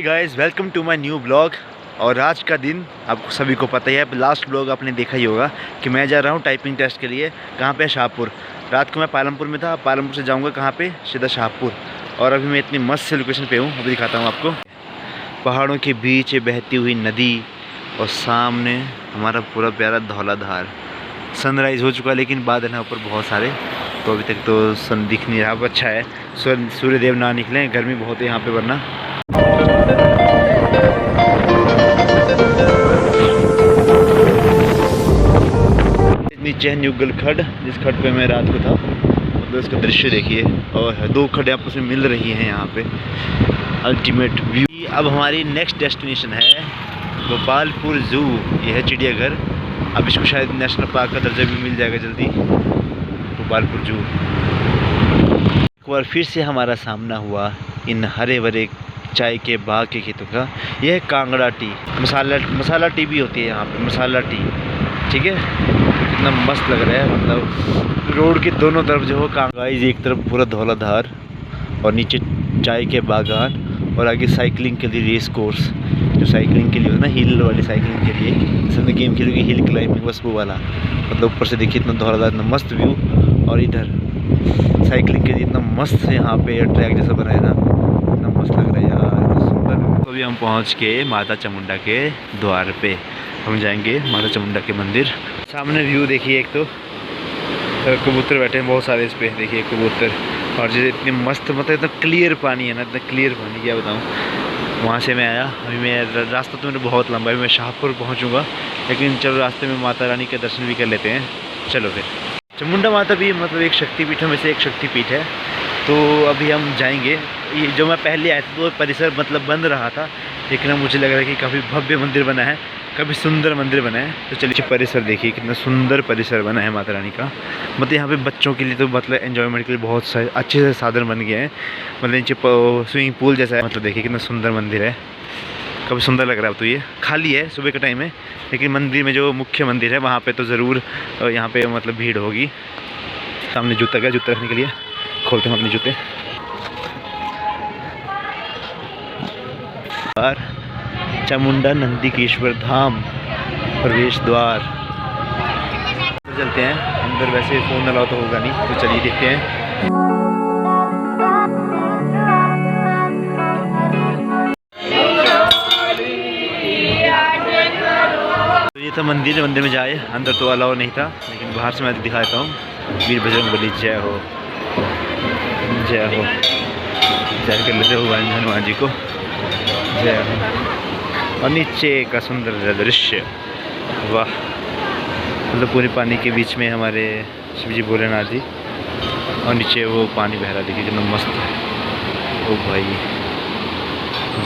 Guys, welcome to my new blog. और आज का दिन आपको सभी को पता ही है, लास्ट ब्लॉग आपने देखा ही होगा कि मैं जा रहा हूँ टाइपिंग टेस्ट के लिए। कहाँ पे? शाहपुर। रात को मैं पालमपुर में था, पालमपुर से जाऊँगा कहाँ पे? सीधा शाहपुर। और अभी मैं इतनी मस्त से लोकेशन पे हूँ, अभी दिखाता हूँ आपको। पहाड़ों के बीच बहती हुई नदी और सामने हमारा पूरा प्यारा धौलाधार। सनराइज़ हो चुका है लेकिन बादल हैं ऊपर बहुत सारे, तो अभी तक तो सन दिख नहीं रहा। अब अच्छा है सूर्यदेव ना निकले, गर्मी बहुत है यहाँ पे वरना। नीचे है न्यूगल खड्ड, जिस खड्ड पे मैं रात को था। मतलब इसका दृश्य देखिए, और दो खड्डें आपस में मिल रही हैं यहाँ पे। Ultimate view. अब हमारी नेक्स्ट डेस्टिनेशन है गोपालपुर ज़ू। ये है चिड़ियाघर। अब इसको शायद नेशनल पार्क का दर्जा भी मिल जाएगा जल्दी, गोपालपुर ज़ू। एक बार फिर से हमारा सामना हुआ इन हरे भरे चाय के बाग के खेतों का। यह है कांगड़ा टी। मसाला टी भी होती है यहाँ पे, मसाला टी। ठीक है, कितना मस्त लग रहा है। मतलब रोड के दोनों तरफ जो हो कांगड़ा, एक तरफ पूरा धौलाधार और नीचे चाय के बागान, और आगे साइकिलिंग के लिए रेस कोर्स, जो साइकिलिंग के लिए हो ना, हिल वाली साइकिलिंग के लिए। जैसे मैं गेम खेलूँगी हिल क्लाइंबिंग, बस वो वाला। मतलब ऊपर से देखिए इतना धौलाधार, इतना मस्त व्यू। और इधर साइकिलिंग के लिए इतना मस्त है यहाँ पे, ट्रैक जैसा बनाया ना, इतना मस्त लग रहा है यार, इतना सुंदर। तो अभी हम पहुँच के माता चामुंडा के द्वार पे, हम जाएंगे माता चामुंडा के मंदिर। सामने व्यू देखिए, एक तो कबूतर बैठे हैं बहुत सारे इस पे, देखिए कबूतर। और जैसे इतनी मस्त, मतलब इतना क्लियर पानी है ना, इतना क्लियर पानी, क्या बताऊँ। वहाँ से मैं आया, अभी मैं रास्ता तो मेरा बहुत लंबा है, मैं शाहपुर पहुँचूँगा, लेकिन चलो रास्ते में माता रानी के दर्शन भी कर लेते हैं। चलो फिर। चामुंडा माता भी मतलब एक शक्तिपीठों में से एक शक्तिपीठ है। तो अभी हम जाएंगे। ये जो मैं पहले आया था तो परिसर मतलब बंद रहा था, लेकिन अब मुझे लग रहा है कि काफ़ी भव्य मंदिर बना है, काफ़ी सुंदर मंदिर बना है। तो चलिए, परिसर देखिए कितना सुंदर परिसर बना है माता रानी का। मतलब यहाँ पे बच्चों के लिए तो मतलब एंजॉयमेंट के लिए बहुत सारे अच्छे से साधन बन गए हैं। मतलब नीचे स्विमिंग पूल जैसा है। मतलब देखिए कितना सुंदर मंदिर है, काफ़ी सुंदर लग रहा है। अब तो ये खाली है, सुबह का टाइम है, लेकिन मंदिर में जो मुख्य मंदिर है वहाँ पे तो ज़रूर यहाँ पे मतलब भीड़ होगी। सामने जूता गया, जूता रखने के लिए खोलते हैं अपने जूते। और चामुंडा नंदीकेश्वर धाम प्रवेश द्वार। तो चलते हैं अंदर। वैसे फ़ोन अलाउ तो होगा नहीं, तो चलिए देखते हैं। ये था मंदिर में जाए, अंदर तो अलाउ नहीं था, लेकिन बाहर से मैं दिखाता हूँ। वीर बजरंगबली जय हो, जय हो। जय कर लेते हो हनुमान जी को, जय हो। और नीचे का सुंदर दृश्य, वाह। मतलब पूरे पानी के बीच में हमारे शिव जी भोलेनाथ जी, और नीचे वो पानी बह रहा, देखिए कितना मस्त है। ओ भाई,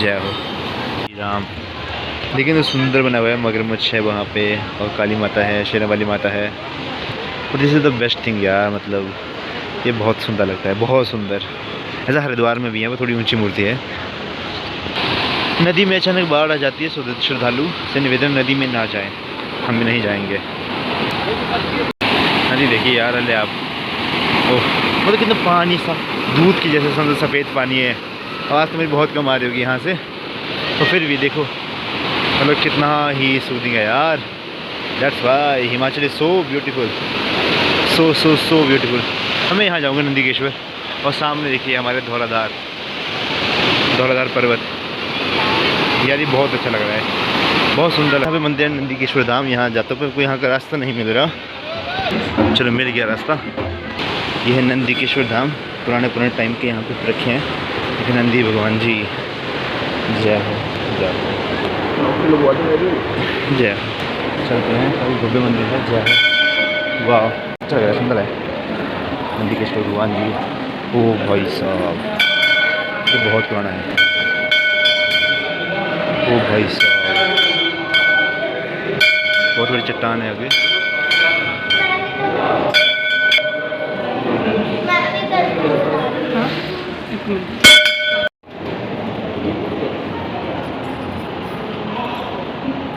जय हो श्री राम। लेकिन तो सुंदर बना हुआ है, मगरमच्छ है वहाँ पे, और काली माता है, शेरों वाली माता है। और this is the best thing यार, मतलब ये बहुत सुंदर लगता है, बहुत सुंदर। ऐसा हरिद्वार में भी है, वो थोड़ी ऊंची मूर्ति है। नदी में अचानक बाढ़ आ जाती है, श्रद्धालु से निवेदन, नदी में ना जाएं। हम भी नहीं जाएंगे। नदी देखिए यार, अल्ले आप, ओह मतलब कितना पानी सा, दूध की जैसे सुंदर सफ़ेद पानी है। आवाज़ तो मेरी बहुत कम आ रही होगी यहाँ से, तो फिर भी देखो मतलब कितना ही सूदिंग है यार। That's why Himachal is so beautiful, so beautiful. हमें यहाँ जाऊँगा नंदीकेश्वर, और सामने देखिए हमारे धौलाधार पर्वत। यार ये बहुत अच्छा लग रहा है, बहुत सुंदर। यहाँ पे मंदिर नंदीकेश्वर धाम, यहाँ जाता हूँ पर यहाँ का रास्ता नहीं मिल रहा। चलो मिल गया रास्ता। ये है नंदीकेश्वर धाम, पुराने टाइम के यहाँ पे रखे हैं। लेकिन नंदी भगवान जी, जय हो, जय हो, जय हो। चलते हैं, काफ़ी भव्य मंदिर है, जय हो। वाह, अच्छा लग रहा है, सुंदर है नंदीकेश्वर भगवान जी। ओ भाई साहब, ये बहुत पुराना है। ओ भाई साहब, बहुत बड़ी चट्टान है आगे।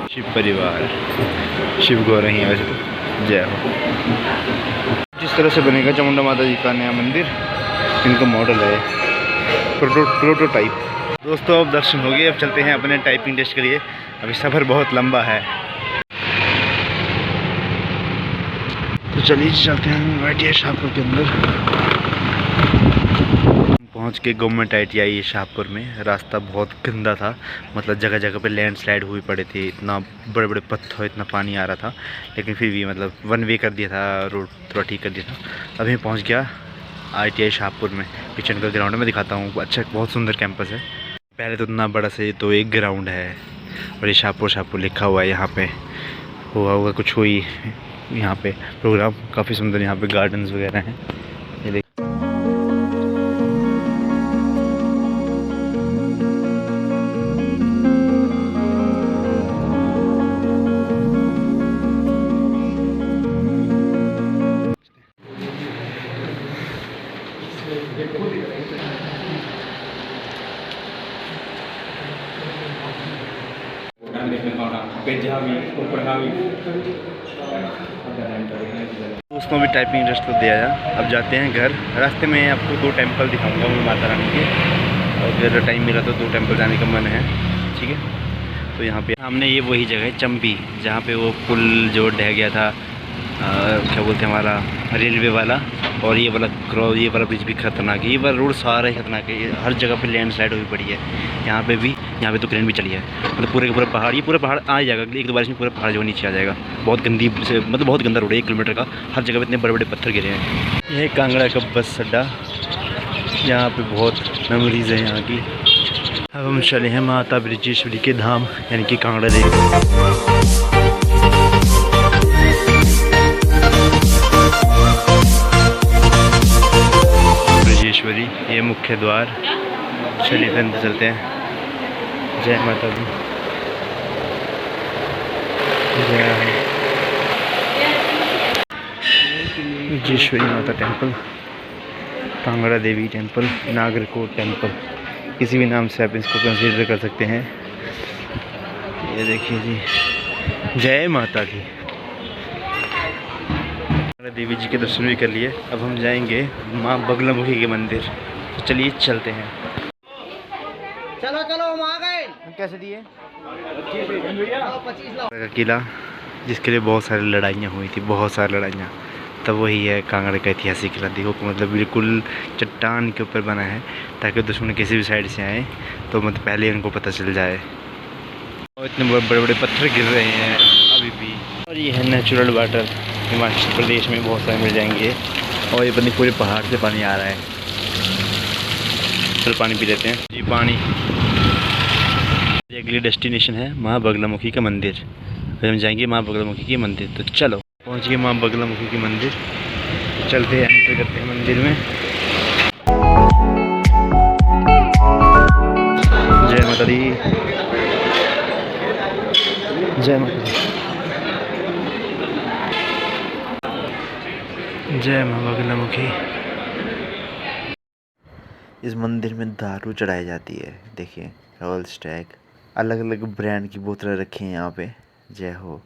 शिव परिवार, शिव गौ रही है वैसे तो, जय हो। जिस तरह से बनेगा चामुंडा माता जी का नया मंदिर, इनका मॉडल है, प्रोटोटाइप। दोस्तों अब दर्शन हो गए, अब चलते हैं अपने टाइपिंग टेस्ट के लिए। अभी सफ़र बहुत लंबा है, तो चलिए चलते हैं ITI शाहपुर के अंदर। पहुंच के गवर्नमेंट ITI शाहपुर में। रास्ता बहुत गंदा था, मतलब जगह जगह पे लैंडस्लाइड हुई पड़े थे, इतना बड़े बड़े पत्थर, इतना पानी आ रहा था, लेकिन फिर भी मतलब 1 वे कर दिया था, रोड थोड़ा ठीक कर दिया था। अभी पहुंच गया ITI शाहपुर में। पीछे का ग्राउंड में दिखाता हूँ, अच्छा बहुत सुंदर कैंपस है। पहले तो इतना बड़ा से तो एक ग्राउंड है और ये शाहपुर लिखा हुआ है। यहाँ पे हुआ कुछ हुई यहाँ पे प्रोग्राम, काफ़ी सुंदर यहाँ पे गार्डन्स वगैरह हैं। ये देखिए दोस्तों भी टाइपिंग टेस्ट तो दिया है। अब जाते हैं घर। रास्ते में आपको 2 टेंपल दिखाऊंगा मैं माता रानी के, अगर टाइम मिला तो 2 टेंपल जाने का मन है, ठीक है। तो यहाँ पे सामने ये वही जगह है चंपी, जहाँ पे वो पुल जो ढह गया था, क्या बोलते हैं हमारा रेलवे वाला, और ये वाला ब्रिज भी खतरनाक है। ये वाला रोड सारा ही खतरनाक है, हर जगह पे लैंडस्लाइड हुई पड़ी है। यहाँ पे भी, यहाँ पे तो क्रेन भी चली है, मतलब पूरे का पूरा पहाड़, ये पूरा पहाड़ आ जाएगा 1-2 बारिश में, पूरा पहाड़ जो नीचे आ जाएगा। बहुत गंदी से, मतलब बहुत गंदा रोड है, 1 किलोमीटर का, हर जगह पे इतने बड़े बड़े पत्थर गिरे हैं। यह कांगड़ा का बस अड्डा, यहाँ पे बहुत मेमोरीज़ है यहाँ की। अब हम चले हैं माता ब्रजेश्वरी के धाम, यानी कि कांगड़ा देवी। ये मुख्य द्वार। चलिए अंदर चलते हैं। जय माता दी, जय ब्रजेश्वरी माता टेम्पल, कांगड़ा देवी टेम्पल, नागरकोट टेम्पल, किसी भी नाम से आप इसको कंसीडर कर सकते हैं। ये देखिए जी, जय माता दी। देवी जी के दर्शन भी कर लिए। अब हम जाएंगे माँ बगलामुखी के मंदिर, तो चलिए चलते हैं। चलो चलो हम आ गए। कैसे दिए? 25 का किला, जिसके लिए बहुत सारी लड़ाइयाँ हुई थी, बहुत सारी लड़ाइयाँ। तब वही है कांगड़ा का ऐतिहासिक किला। देखो मतलब बिल्कुल चट्टान के ऊपर बना है, ताकि दुश्मन किसी भी साइड से आए तो मतलब पहले उनको पता चल जाए। और इतने बड़े बड़े पत्थर गिर रहे हैं अभी भी। और ये है नेचुरल वाटर, हिमाचल प्रदेश में बहुत सारे मिल जाएंगे। और ये पता पूरे पहाड़ से पानी आ रहा है। चल पानी पी लेते हैं जी। पानी। अगली डेस्टिनेशन है माँ बगलामुखी का मंदिर। फिर हम जाएंगे माँ बगलामुखी के मंदिर, तो चलो पहुँच गए माँ बगलामुखी के मंदिर। चलते हैं, एंटर करते हैं मंदिर में। जय माता दी, जय माता दी, जय माँ बगलामुखी। इस मंदिर में दारू चढ़ाई जाती है। देखिए रॉयल स्टैग, अलग अलग ब्रांड की बोतलें रखी हैं यहाँ पे। जय हो।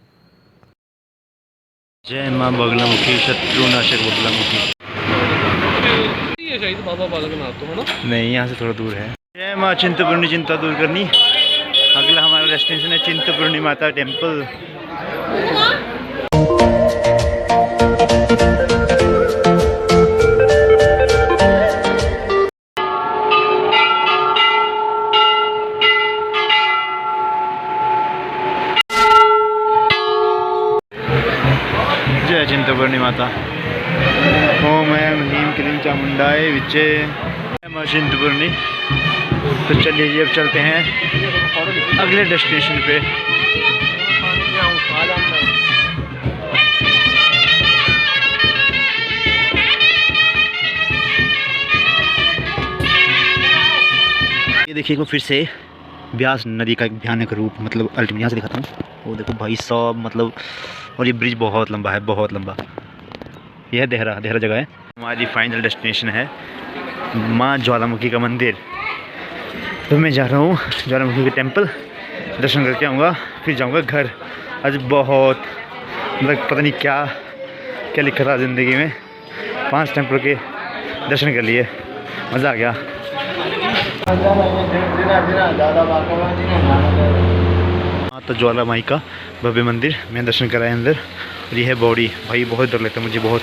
जय माँ बगलामुखी, शत्रुनाशक बगलामुखी। ये शायद बाबा बालकनाथ तो है ना? नहीं, यहाँ से थोड़ा दूर है। जय माँ चिंतपूर्णी, चिंता दूर करनी। अगला हमारा डेस्टिनेशन है चिंतपूर्णी माता टेम्पल। जय चिंतपूर्णी माता। ओम ऐं ह्रीं क्लीं चामुंडाय विचे माँ चिंतपूर्णी। तो चलिए जी अब चलते हैं अगले डेस्टिनेशन पे। ये देखिए फिर से ब्यास नदी का एक भयानक रूप, मतलब अल्टीमेट। यहाँ से दिखाता हूँ, वो देखो भाई साहब, मतलब। और ये ब्रिज बहुत लंबा है, बहुत लंबा। यह देहरा जगह है। हमारी फाइनल डेस्टिनेशन है माँ ज्वालामुखी का मंदिर। तो मैं जा रहा हूँ ज्वालामुखी के टेम्पल, दर्शन करके आऊँगा, फिर जाऊँगा घर। आज बहुत मतलब पता नहीं क्या क्या लिखा था ज़िंदगी में। 5 टेम्पल के दर्शन कर लिए, मज़ा आ गया। माता ज्वाला माई का भव्य मंदिर मैं दर्शन कराए अंदर। और ये है बॉडी, भाई बहुत डर लगता है मुझे, बहुत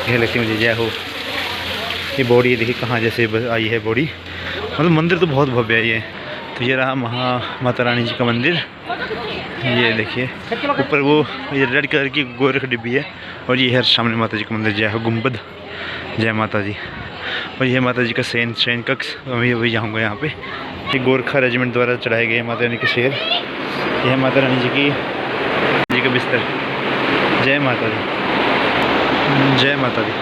यह लगती है मुझे। जय हो। ये बॉडी ये देखिए कहाँ जैसे आई है बॉडी, मतलब मंदिर तो बहुत भव्य है ये। तो ये रहा माता रानी जी का मंदिर। ये देखिए ऊपर वो ये रेड कलर की गोरख डिब्बी है। और ये है सामने माता जी का मंदिर। जय हो गुम्बद, जय माता जी। और ये माता जी का शयन कक्ष, मैं वही जाऊँगा यहाँ पे। ये गोरखा रेजिमेंट द्वारा चढ़ाए गए माता रानी के शेर। यह है माता रानी जी का बिस्तर। जय माता दी, जय माता दी।